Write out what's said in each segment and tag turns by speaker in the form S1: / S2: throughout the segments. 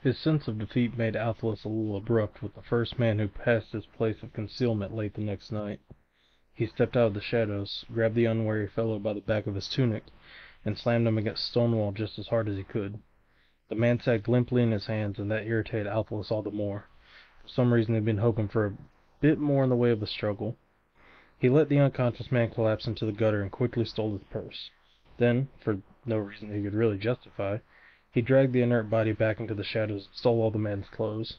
S1: His sense of defeat made Althalus a little abrupt with the first man who passed his place of concealment late the next night. He stepped out of the shadows, grabbed the unwary fellow by the back of his tunic, and slammed him against the stone wall just as hard as he could. The man sagged limply in his hands, and that irritated Althalus all the more. For some reason he'd been hoping for a bit more in the way of a struggle. He let the unconscious man collapse into the gutter and quickly stole his purse. Then, for no reason he could really justify, he dragged the inert body back into the shadows and stole all the man's clothes.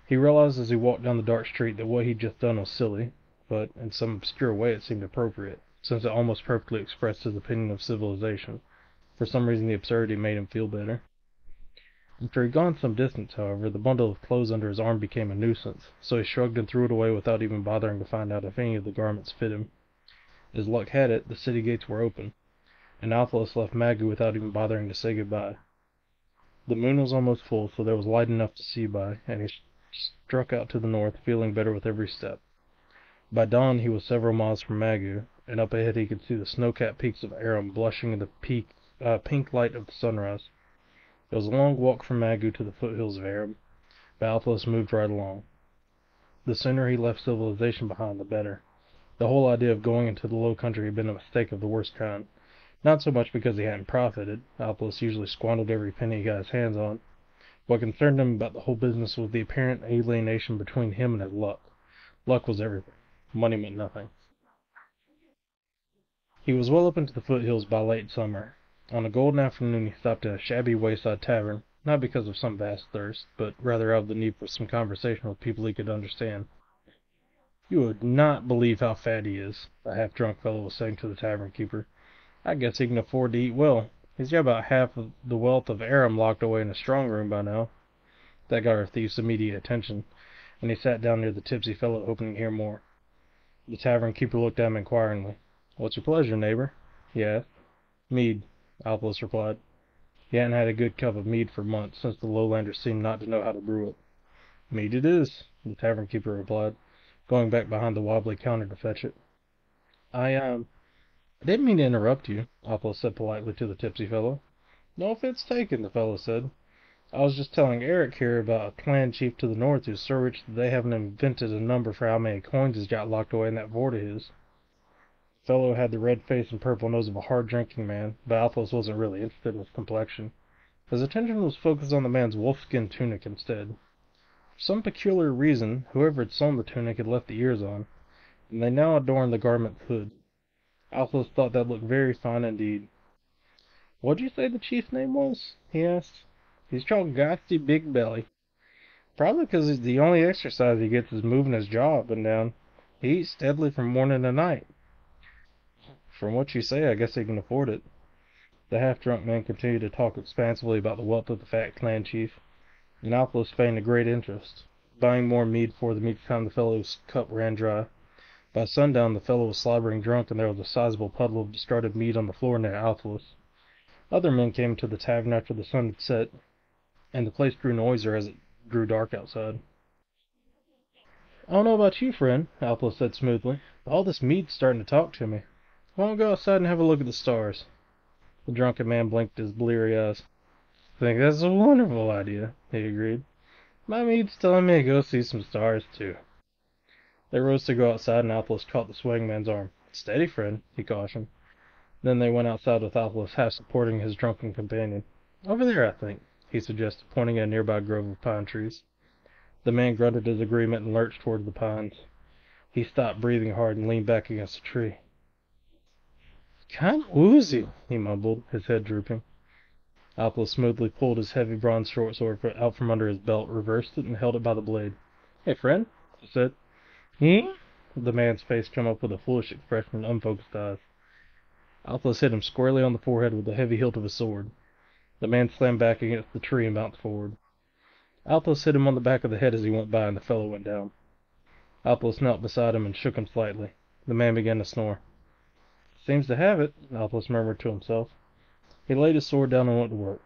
S1: He realized as he walked down the dark street that what he'd just done was silly, but in some obscure way it seemed appropriate, since it almost perfectly expressed his opinion of civilization. For some reason the absurdity made him feel better. After he'd gone some distance, however, the bundle of clothes under his arm became a nuisance, so he shrugged and threw it away without even bothering to find out if any of the garments fit him. As luck had it, the city gates were open, and Althalus left Magoo without even bothering to say goodbye. The moon was almost full, so there was light enough to see by, and he struck out to the north, feeling better with every step. By dawn he was several miles from Magoo, and up ahead he could see the snow-capped peaks of Aram blushing in the pink light of the sunrise. It was a long walk from Magoo to the foothills of Aram, but Althalus moved right along. The sooner he left civilization behind, the better. The whole idea of going into the low country had been a mistake of the worst kind. Not so much because he hadn't profited. Althalus usually squandered every penny he got his hands on. What concerned him about the whole business was the apparent alienation between him and his luck. Luck was everything. Money meant nothing. He was well up into the foothills by late summer. On a golden afternoon he stopped at a shabby wayside tavern, not because of some vast thirst, but rather out of the need for some conversation with people he could understand. "You would not believe how fat he is," a half-drunk fellow was saying to the tavern keeper. "I guess he can afford to eat well. He's got about half of the wealth of Aram locked away in a strong room by now." That got our thief's immediate attention, and he sat down near the tipsy fellow, hoping to hear more. The tavern keeper looked at him inquiringly. "What's your pleasure, neighbor?" he asked. "Mead," Althalus replied. He hadn't had a good cup of mead for months, since the lowlanders seemed not to know how to brew it. "Mead it is," the tavern keeper replied, going back behind the wobbly counter to fetch it. I didn't mean to interrupt you," Althalus said politely to the tipsy fellow. "No offense taken," the fellow said. "I was just telling Eric here about a clan chief to the north who's so rich that they haven't invented a number for how many coins he's got locked away in that fort of his." The fellow had the red face and purple nose of a hard-drinking man, but Althalus wasn't really interested in his complexion. His attention was focused on the man's wolfskin tunic instead. For some peculiar reason, whoever had sewn the tunic had left the ears on, and they now adorned the garment's hood. Althalus thought that looked very fine indeed. "What'd you say the chief's name was?" he asked. "He's called Ghosty Big Belly. Probably 'cause the only exercise he gets is moving his jaw up and down. He eats steadily from morning to night." "From what you say, I guess he can afford it." The half-drunk man continued to talk expansively about the wealth of the fat clan chief, and Althalus feigned a great interest, buying more mead for them each time the fellow's cup ran dry. By sundown the fellow was slobbering drunk, and there was a sizable puddle of discarded mead on the floor near Althalus. Other men came to the tavern after the sun had set, and the place grew noisier as it grew dark outside. "I don't know about you, friend," Althalus said smoothly, "but all this mead's starting to talk to me. Why don't we go outside and have a look at the stars?" The drunken man blinked his bleary eyes. "Think that's a wonderful idea," he agreed. "My mead's telling me to go see some stars, too." They rose to go outside, and Althalus caught the swaying man's arm. "Steady, friend," he cautioned. Then they went outside with Althalus half supporting his drunken companion. "Over there, I think," he suggested, pointing at a nearby grove of pine trees. The man grunted his agreement and lurched toward the pines. He stopped breathing hard and leaned back against a tree. "Kinda woozy," he mumbled, his head drooping. Althalus smoothly pulled his heavy bronze short sword out from under his belt, reversed it, and held it by the blade. "Hey, friend," he said. "Hmm?" The man's face came up with a foolish expression and unfocused eyes. Althalus hit him squarely on the forehead with the heavy hilt of his sword. The man slammed back against the tree and bounced forward. Althalus hit him on the back of the head as he went by, and the fellow went down. Althalus knelt beside him and shook him slightly. The man began to snore. "Seems to have it," Althalus murmured to himself. He laid his sword down and went to work.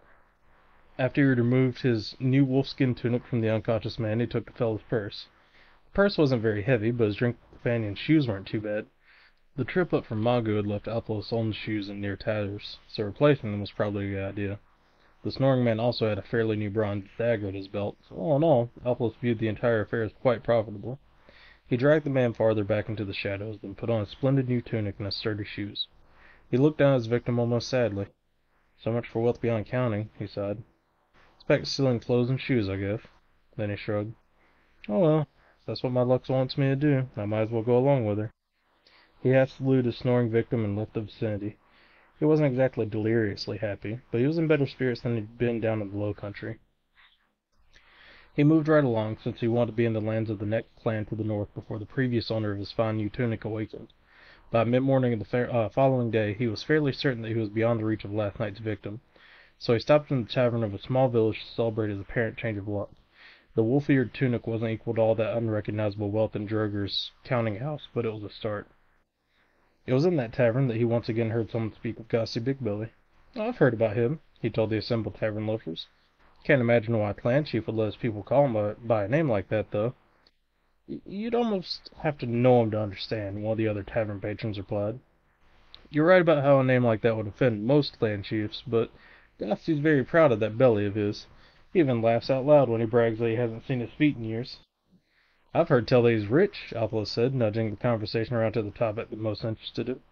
S1: After he had removed his new wolfskin tunic from the unconscious man, he took the fellow's purse. The purse wasn't very heavy, but his drink companion's shoes weren't too bad. The trip up from Magoo had left Althalus' own shoes in near tatters, so replacing them was probably a good idea. The snoring man also had a fairly new bronze dagger at his belt, so all in all, Althalus viewed the entire affair as quite profitable. He dragged the man farther back into the shadows, then put on a splendid new tunic and his sturdy shoes. He looked down at his victim almost sadly. So much for wealth beyond counting, he sighed. It's back to stealing clothes and shoes, I guess. Then he shrugged. Oh well, if that's what my luck wants me to do, I might as well go along with her. He half saluted his snoring victim and left the vicinity. He wasn't exactly deliriously happy, but he was in better spirits than he'd been down in the low country. He moved right along, since he wanted to be in the lands of the next clan to the north before the previous owner of his fine new tunic awakened. By mid-morning of the following day, he was fairly certain that he was beyond the reach of last night's victim, so he stopped in the tavern of a small village to celebrate his apparent change of luck. The wolf-eared tunic wasn't equal to all that unrecognizable wealth in Droger's counting house, but it was a start. It was in that tavern that he once again heard someone speak of Gossy Big Belly. "Oh, I've heard about him," he told the assembled tavern loafers. "Can't imagine why a clan chief would let his people call him by a name like that, though." "You'd almost have to know him to understand," one of the other tavern patrons replied. "You're right about how a name like that would offend most clan chiefs, but Gossy's very proud of that belly of his. He even laughs out loud when he brags that he hasn't seen his feet in years." "I've heard tell that he's rich," Althalus said, nudging the conversation around to the topic that most interested him.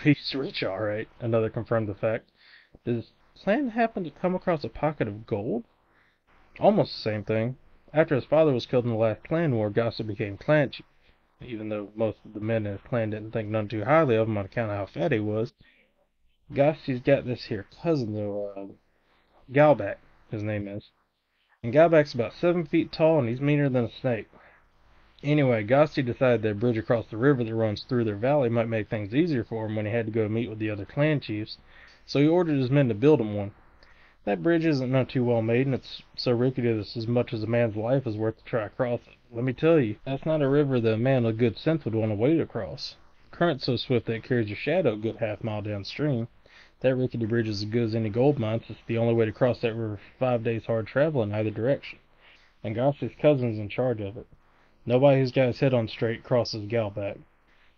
S1: "He's rich, all right," another confirmed the fact. "Does Clan happen to come across a pocket of gold?" "Almost the same thing. After his father was killed in the last clan war, Gossip became clan chief. Even though most of the men in his clan didn't think none too highly of him on account of how fat he was. Gossy's got this here cousin, though, Galback, his name is. And Galback's about 7 feet tall, and he's meaner than a snake. Anyway, Gossy decided that a bridge across the river that runs through their valley might make things easier for him when he had to go meet with the other clan chiefs, so he ordered his men to build him one. That bridge isn't none too well made, and it's so rickety that it's as much as a man's life is worth to try across it. Let me tell you, that's not a river that a man with good sense would want to wade across. The current's so swift that it carries your shadow a good half-mile downstream. That rickety bridge is as good as any gold mine, since it's the only way to cross that river for 5 days' hard travel in either direction. And Gossy's cousin's in charge of it. Nobody who's got his head on straight crosses Galback.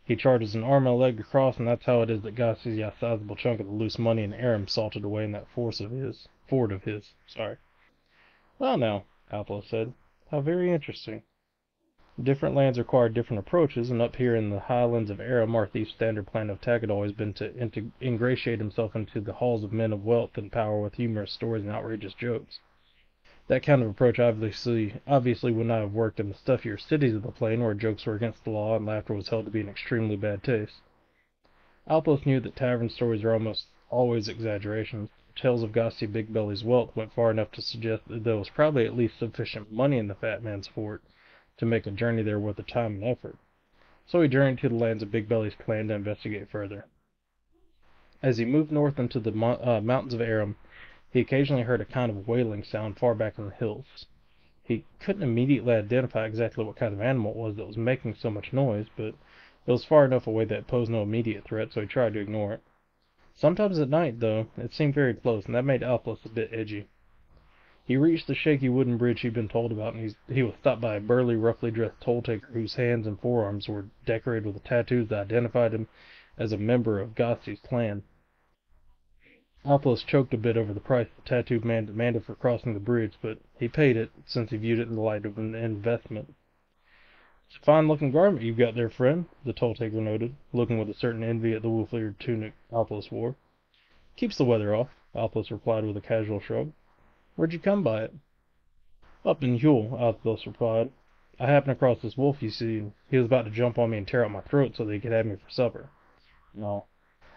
S1: He charges an arm and a leg to cross, and that's how it is that Gossy's got a sizable chunk of the loose money in Aram salted away in that fort of his. "Well now," Althalus said, "how very interesting. Different lands require different approaches, and up here in the highlands of Aram, our thief's standard plan of attack had always been to ingratiate himself into the halls of men of wealth and power with humorous stories and outrageous jokes. That kind of approach obviously would not have worked in the stuffier cities of the plain, where jokes were against the law and laughter was held to be in extremely bad taste. Althalus knew that tavern stories are almost always exaggerations. Tales of Gossy Big Belly's wealth went far enough to suggest that there was probably at least sufficient money in the fat man's fort to make a journey there worth the time and effort. So he journeyed to the lands of Big Belly's clan to investigate further. As he moved north into the mountains of Aram, he occasionally heard a kind of wailing sound far back in the hills. He couldn't immediately identify exactly what kind of animal it was that was making so much noise, but it was far enough away that it posed no immediate threat, so he tried to ignore it. Sometimes at night, though, it seemed very close, and that made Althalus a bit edgy. He reached the shaky wooden bridge he'd been told about, and he was stopped by a burly, roughly dressed toll-taker whose hands and forearms were decorated with tattoos that identified him as a member of Gossy's clan. Althalus choked a bit over the price the tattooed man demanded for crossing the bridge, but he paid it, since he viewed it in the light of an investment. "It's a fine-looking garment you've got there, friend," the toll-taker noted, looking with a certain envy at the wolf-eared tunic Althalus wore. "Keeps the weather off," Althalus replied with a casual shrug. "Where'd you come by it?" "Up in Huel," Althalus replied. "I happened across this wolf you see, and he was about to jump on me and tear out my throat so that he could have me for supper. No.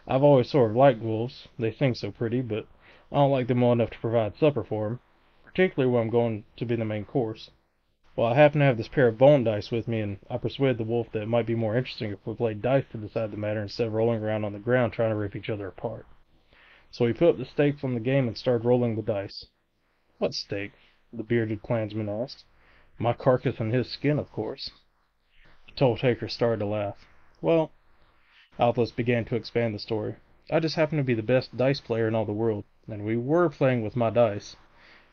S1: I've always sort of liked wolves. They sing so pretty, but I don't like them well enough to provide supper for 'em, particularly when I'm going to be the main course. Well, I happen to have this pair of bone dice with me, and I persuaded the wolf that it might be more interesting if we played dice to decide the matter instead of rolling around on the ground trying to rip each other apart. So he put up the stakes on the game and started rolling the dice." "What stakes?" the bearded clansman asked. "My carcass and his skin, of course." The toll-taker started to laugh. "Well," Althalus began to expand the story, "I just happen to be the best dice player in all the world, and we were playing with my dice.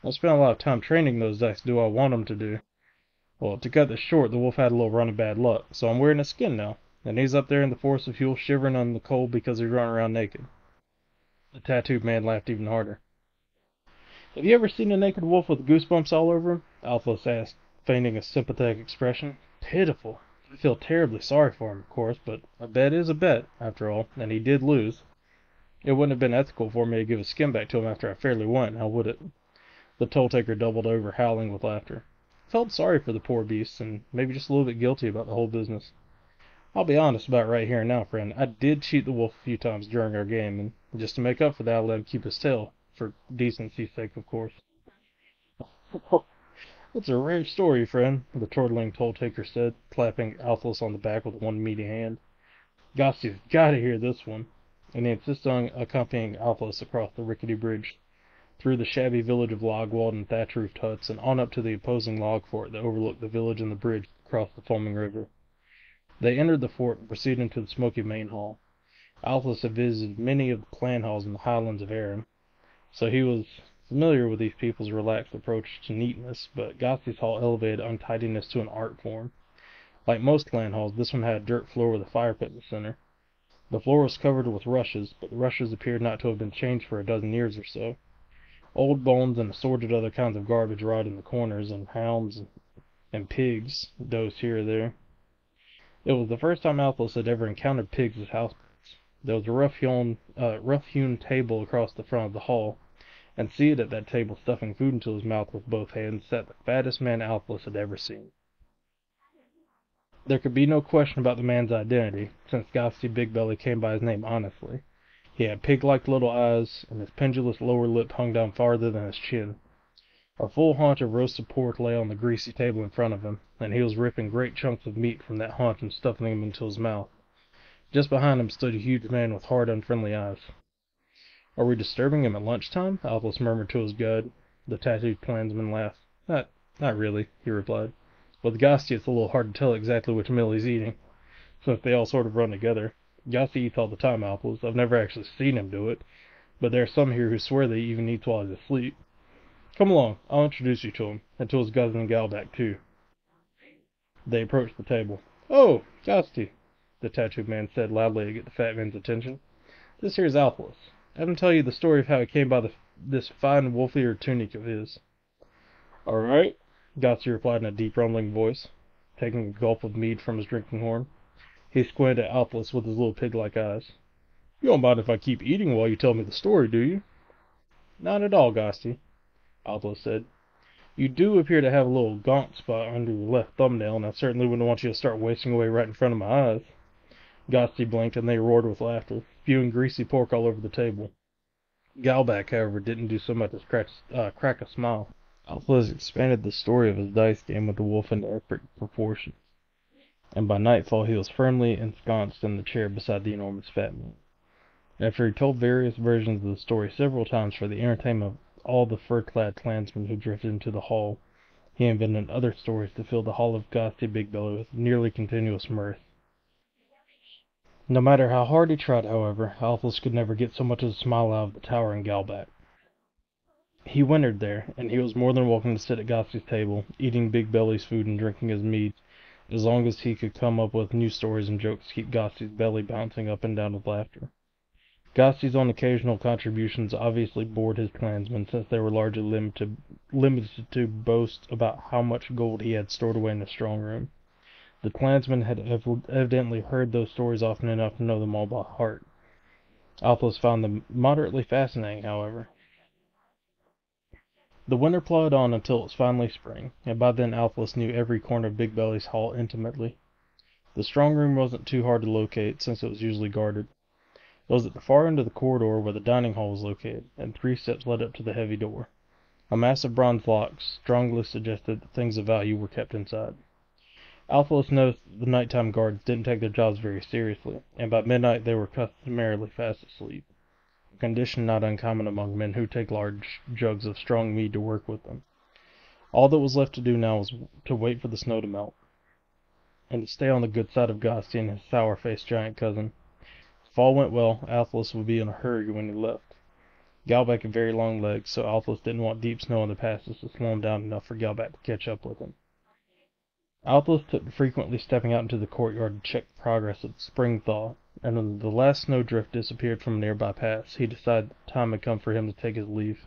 S1: I've spent a lot of time training those dice to do what I want 'em to do. Well, to cut this short, the wolf had a little run of bad luck, so I'm wearing a skin now, and he's up there in the forest of Huel shivering on the cold because he's running around naked." The tattooed man laughed even harder. Have you ever seen a naked wolf with goosebumps all over him? Althalus asked, feigning a sympathetic expression. Pitiful. I feel terribly sorry for him, of course, but a bet is a bet, after all, and he did lose. It wouldn't have been ethical for me to give his skin back to him after I fairly won, now would it? The toll-taker doubled over, howling with laughter. I felt sorry for the poor beast, and maybe just a little bit guilty about the whole business. I'll be honest about it right here and now, friend. I did cheat the wolf a few times during our game, and just to make up for that, I let him keep his tail. For decency's sake, of course. That's a rare story, friend, the chortling toll-taker said, clapping Althalus on the back with one meaty hand. Gosty's gotta hear this one. And he insisted on accompanying Althalus across the rickety bridge, through the shabby village of log-walled and thatch-roofed huts, and on up to the opposing log fort that overlooked the village and the bridge across the foaming river. They entered the fort and proceeded into the smoky main hall. Althalus had visited many of the clan halls in the highlands of Erin, so he was familiar with these people's relaxed approach to neatness, but Gosty's hall elevated untidiness to an art form. Like most clan halls, this one had a dirt floor with a fire pit in the center. The floor was covered with rushes, but the rushes appeared not to have been changed for a dozen years or so. Old bones and assorted other kinds of garbage rotted in the corners, and hounds and pigs dozed here or there. It was the first time Althalus had ever encountered pigs as housemates. There was a rough-hewn table across the front of the hall, and seated at that table, stuffing food into his mouth with both hands, sat the fattest man Althalus had ever seen. There could be no question about the man's identity, since Gosty Big Belly came by his name honestly. He had pig-like little eyes, and his pendulous lower lip hung down farther than his chin. A full haunch of roasted pork lay on the greasy table in front of him, and he was ripping great chunks of meat from that haunch and stuffing them into his mouth. Just behind him stood a huge man with hard, unfriendly eyes. "Are we disturbing him at lunchtime?" Althalus murmured to his guide. The tattooed clansman laughed. Not really," he replied. "With Gosty it's a little hard to tell exactly which meal he's eating, since they all sort of run together. Gosty eats all the time, Althalus. I've never actually seen him do it, but there are some here who swear that he even eats while he's asleep. Come along, I'll introduce you to him, and to his cousin Galback, too." They approached the table. "Oh, Gosty," the tattooed man said loudly to get the fat man's attention. "This here's Althalus. Have him tell you the story of how he came by this fine wolf-eared tunic of his." "All right," Gosty replied in a deep rumbling voice, taking a gulp of mead from his drinking horn. He squinted at Althalus with his little pig-like eyes. "You don't mind if I keep eating while you tell me the story, do you?" "Not at all, Gosty," Althalus said. "You do appear to have a little gaunt spot under your left thumbnail, and I certainly wouldn't want you to start wasting away right in front of my eyes." Gosty blinked, and they roared with laughter, spewing greasy pork all over the table. Galback, however, didn't do so much as crack a smile. Althalus expanded the story of his dice game with the wolf into epic proportions, and by nightfall he was firmly ensconced in the chair beside the enormous fat man. After he told various versions of the story several times for the entertainment of all the fur-clad clansmen who drifted into the hall, he invented other stories to fill the hall of Gosty Big Belly with nearly continuous mirth. No matter how hard he tried, however, Althalus could never get so much as a smile out of the towering Galback. He wintered there, and he was more than welcome to sit at Gosty's table, eating Big Belly's food and drinking his mead, as long as he could come up with new stories and jokes to keep Gosty's belly bouncing up and down with laughter. Gosty's own occasional contributions obviously bored his clansmen, since they were largely limited to boast about how much gold he had stored away in his strong room. The clansmen had evidently heard those stories often enough to know them all by heart. Althalus found them moderately fascinating, however. The winter plodded on until it was finally spring, and by then Althalus knew every corner of Big Belly's hall intimately. The strong room wasn't too hard to locate, since it was usually guarded. It was at the far end of the corridor where the dining hall was located, and 3 steps led up to the heavy door. A massive bronze lock strongly suggested that things of value were kept inside. Althalus noticed that the nighttime guards didn't take their jobs very seriously, and by midnight they were customarily fast asleep, a condition not uncommon among men who take large jugs of strong mead to work with them. All that was left to do now was to wait for the snow to melt, and to stay on the good side of Gosty and his sour-faced giant cousin. If all went well, Althalus would be in a hurry when he left. Galback had very long legs, so Althalus didn't want deep snow in the passes to slow him down enough for Galback to catch up with him. Althalus took to frequently stepping out into the courtyard to check the progress of the spring thaw, and when the last snowdrift disappeared from a nearby pass, he decided the time had come for him to take his leave.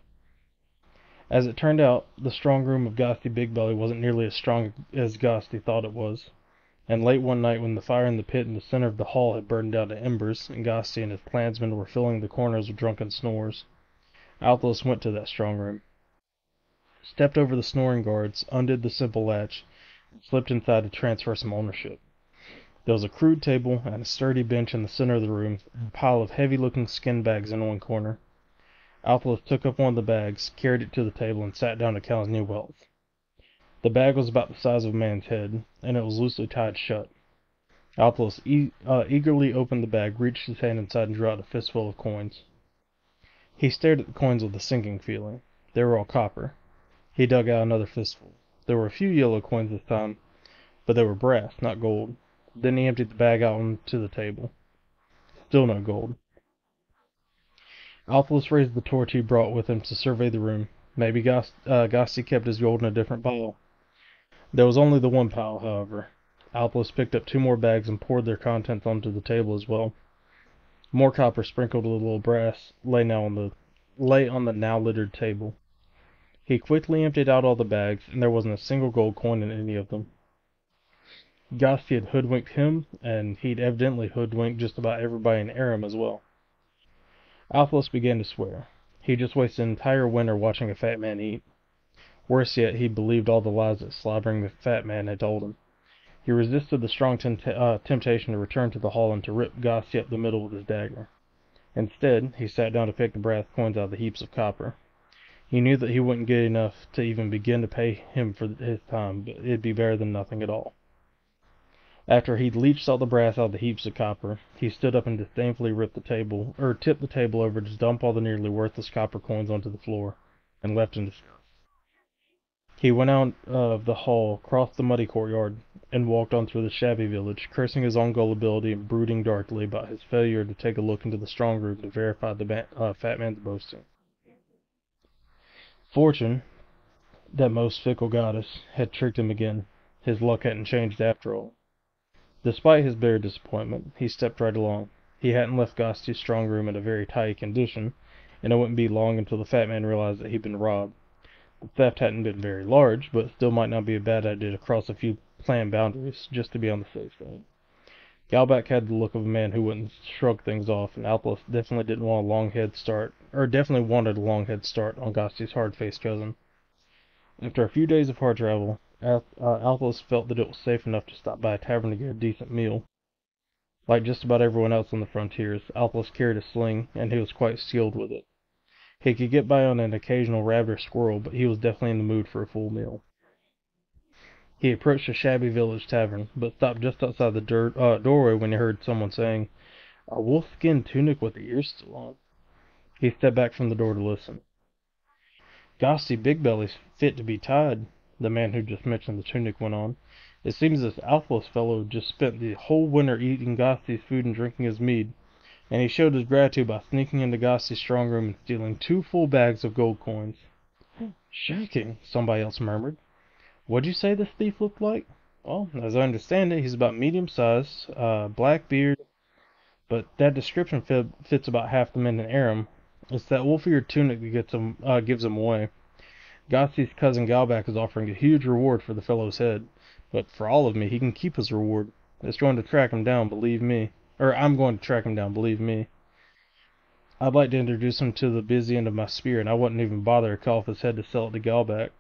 S1: As it turned out, the strong room of Ghosty Big Belly wasn't nearly as strong as Ghosty thought it was, and late one night when the fire in the pit in the center of the hall had burned down to embers, and Ghosty and his clansmen were filling the corners with drunken snores, Althalus went to that strong room, stepped over the snoring guards, undid the simple latch, and slipped inside to transfer some ownership. There was a crude table and a sturdy bench in the center of the room, and a pile of heavy-looking skin bags in one corner. Althalus took up one of the bags, carried it to the table, and sat down to count his new wealth. The bag was about the size of a man's head, and it was loosely tied shut. Althalus eagerly opened the bag, reached his hand inside, and drew out a fistful of coins. He stared at the coins with a sinking feeling. They were all copper. He dug out another fistful. There were a few yellow coins this time, but they were brass, not gold. Then he emptied the bag out onto the table. Still no gold. Althalus raised the torch he brought with him to survey the room. Maybe Gasti kept his gold in a different pile. There was only the one pile, however. Althalus picked up two more bags and poured their contents onto the table as well. More copper sprinkled with a little brass lay on the now littered table. He quickly emptied out all the bags, and there wasn't a single gold coin in any of them. Gasti had hoodwinked him, and he'd evidently hoodwinked just about everybody in Aram as well. Althalus began to swear. He just wasted an entire winter watching a fat man eat. Worse yet, he believed all the lies that slobbering the fat man had told him. He resisted the strong temptation to return to the hall and to rip Gasti up the middle with his dagger. Instead, he sat down to pick the brass coins out of the heaps of copper. He knew that he wouldn't get enough to even begin to pay him for his time, but it'd be better than nothing at all. After he'd leached all the brass out of the heaps of copper, he stood up and disdainfully tipped the table over to dump all the nearly worthless copper coins onto the floor, and left in disgust. He went out of the hall, crossed the muddy courtyard, and walked on through the shabby village, cursing his own gullibility and brooding darkly about his failure to take a look into the strong room to verify the fat man's boasting. Fortune, that most fickle goddess, had tricked him again. His luck hadn't changed after all. Despite his bitter disappointment, he stepped right along. He hadn't left Gasti's strong room in a very tidy condition, and it wouldn't be long until the fat man realized that he'd been robbed. The theft hadn't been very large, but still might not be a bad idea to cross a few planned boundaries, just to be on the safe side. Galbac had the look of a man who wouldn't shrug things off, and Althalus definitely wanted a long head start on Gasti's hard-faced cousin. After a few days of hard travel, Althalus felt that it was safe enough to stop by a tavern to get a decent meal. Like just about everyone else on the frontiers, Althalus carried a sling, and he was quite skilled with it. He could get by on an occasional rabbit or squirrel, but he was definitely in the mood for a full meal. He approached a shabby village tavern, but stopped just outside the doorway when he heard someone saying, "A wolf-skin tunic with the ears still on." He stepped back from the door to listen. "Gosty Big Belly's fit to be tied," the man who just mentioned the tunic went on. "It seems this Althalus fellow just spent the whole winter eating Gosty's food and drinking his mead, and he showed his gratitude by sneaking into Gosty's strong room and stealing 2 full bags of gold coins." "Shocking," somebody else murmured. "What'd you say this thief looked like?" "Well, as I understand it, he's about medium size, black beard, but that description fits about half the men in Aram. It's that wolf-eared tunic that gives him away. Gosty's cousin Galbac is offering a huge reward for the fellow's head, but for all of me, he can keep his reward. It's going to track him down, believe me. Or I'm going to track him down, believe me. I'd like to introduce him to the busy end of my spear, and I wouldn't even bother to cut off his head to sell it to Galbac."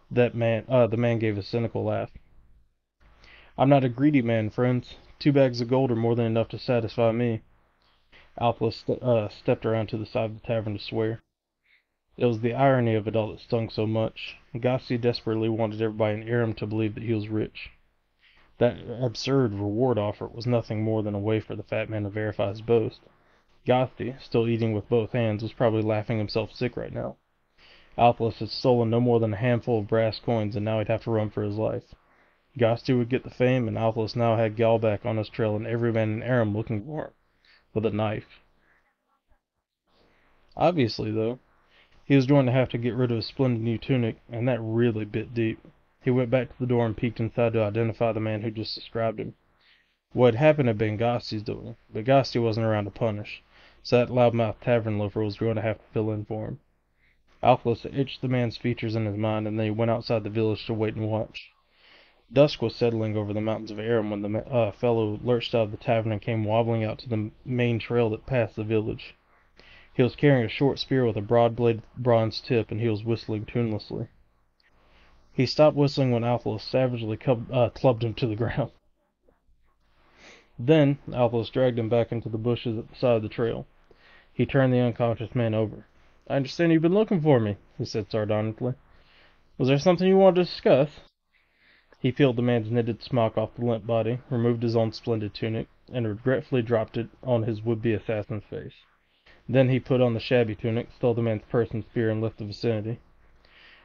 S1: The man gave a cynical laugh. "I'm not a greedy man, friends. 2 bags of gold are more than enough to satisfy me." Althalus stepped around to the side of the tavern to swear. It was the irony of it all that stung so much. Gasti desperately wanted everybody in Aram to believe that he was rich. That absurd reward offer was nothing more than a way for the fat man to verify his boast. Gasti, still eating with both hands, was probably laughing himself sick right now. Althalus had stolen no more than a handful of brass coins, and now he'd have to run for his life. Gasti would get the fame, and Althalus now had Galbac on his trail and every man in Aram looking for him, with a knife. Obviously, though, he was going to have to get rid of his splendid new tunic, and that really bit deep. He went back to the door and peeked inside to identify the man who just described him. What had happened had been Gasti's doing, but Gasti wasn't around to punish, so that loudmouth tavern loafer was going to have to fill in for him. Althalus etched the man's features in his mind, and then he went outside the village to wait and watch. Dusk was settling over the mountains of Aram when the fellow lurched out of the tavern and came wobbling out to the main trail that passed the village. He was carrying a short spear with a broad-bladed bronze tip, and he was whistling tunelessly. He stopped whistling when Althalus savagely clubbed him to the ground. Then Althalus dragged him back into the bushes at the side of the trail. He turned the unconscious man over. "I understand you've been looking for me," he said sardonically. "Was there something you wanted to discuss?" He peeled the man's knitted smock off the limp body, removed his own splendid tunic, and regretfully dropped it on his would-be assassin's face. Then he put on the shabby tunic, stole the man's purse and spear, and left the vicinity.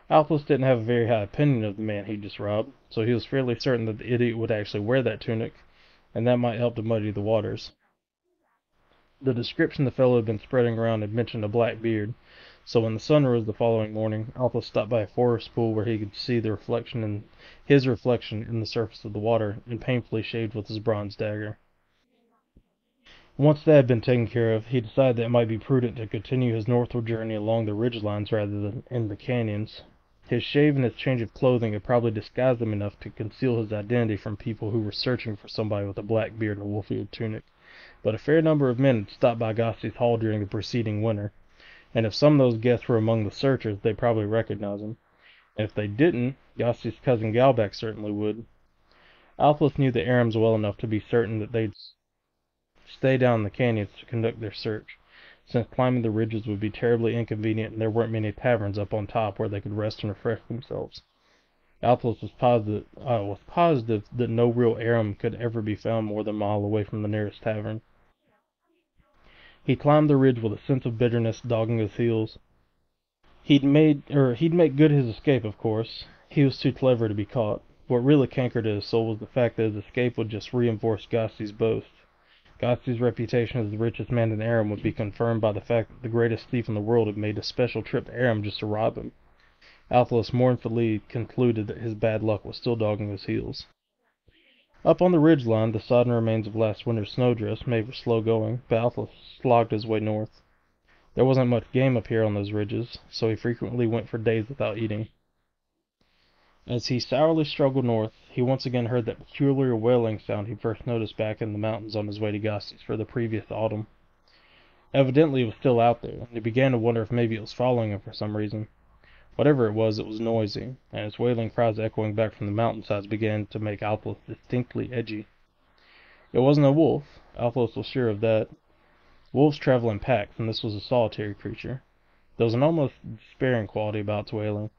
S1: Althalus didn't have a very high opinion of the man he'd just robbed, so he was fairly certain that the idiot would actually wear that tunic, and that might help to muddy the waters. The description the fellow had been spreading around had mentioned a black beard, so when the sun rose the following morning, Althalus stopped by a forest pool where he could see his reflection in the surface of the water, and painfully shaved with his bronze dagger. Once that had been taken care of, he decided that it might be prudent to continue his northward journey along the ridgelines rather than in the canyons. His shave and his change of clothing had probably disguised him enough to conceal his identity from people who were searching for somebody with a black beard and a wolf-eared tunic, but a fair number of men had stopped by Gossie's Hall during the preceding winter, and if some of those guests were among the searchers, they probably recognized him. And if they didn't, Gossie's cousin Galback certainly would. Althalus knew the Arams well enough to be certain that they'd stay down in the canyons to conduct their search, since climbing the ridges would be terribly inconvenient and there weren't many taverns up on top where they could rest and refresh themselves. Althalus was positive that no real Aram could ever be found more than a mile away from the nearest tavern. He climbed the ridge with a sense of bitterness dogging his heels. He'd make good his escape, of course. He was too clever to be caught. What really cankered at his soul was the fact that his escape would just reinforce Gossie's boast. Gossie's reputation as the richest man in Aram would be confirmed by the fact that the greatest thief in the world had made a special trip to Aram just to rob him. Althalus mournfully concluded that his bad luck was still dogging his heels. Up on the ridgeline, the sodden remains of last winter's snowdrifts made for slow going, but Althalus slogged his way north. There wasn't much game up here on those ridges, so he frequently went for days without eating. As he sourly struggled north, he once again heard that peculiar wailing sound he first noticed back in the mountains on his way to Gossie's for the previous autumn. Evidently it was still out there, and he began to wonder if maybe it was following him for some reason. Whatever it was noisy, and its wailing cries echoing back from the mountainsides began to make Althalus distinctly edgy. It wasn't a wolf, Althalus was sure of that. Wolves travel in packs, and this was a solitary creature. There was an almost despairing quality about its wailing.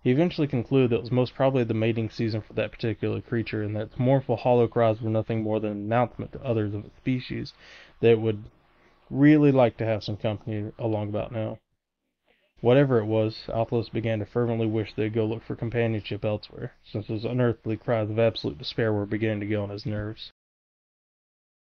S1: He eventually concluded that it was most probably the mating season for that particular creature, and that its mournful hollow cries were nothing more than an announcement to others of its species that it would really like to have some company along about now. Whatever it was, Althalus began to fervently wish they would go look for companionship elsewhere, since those unearthly cries of absolute despair were beginning to get on his nerves.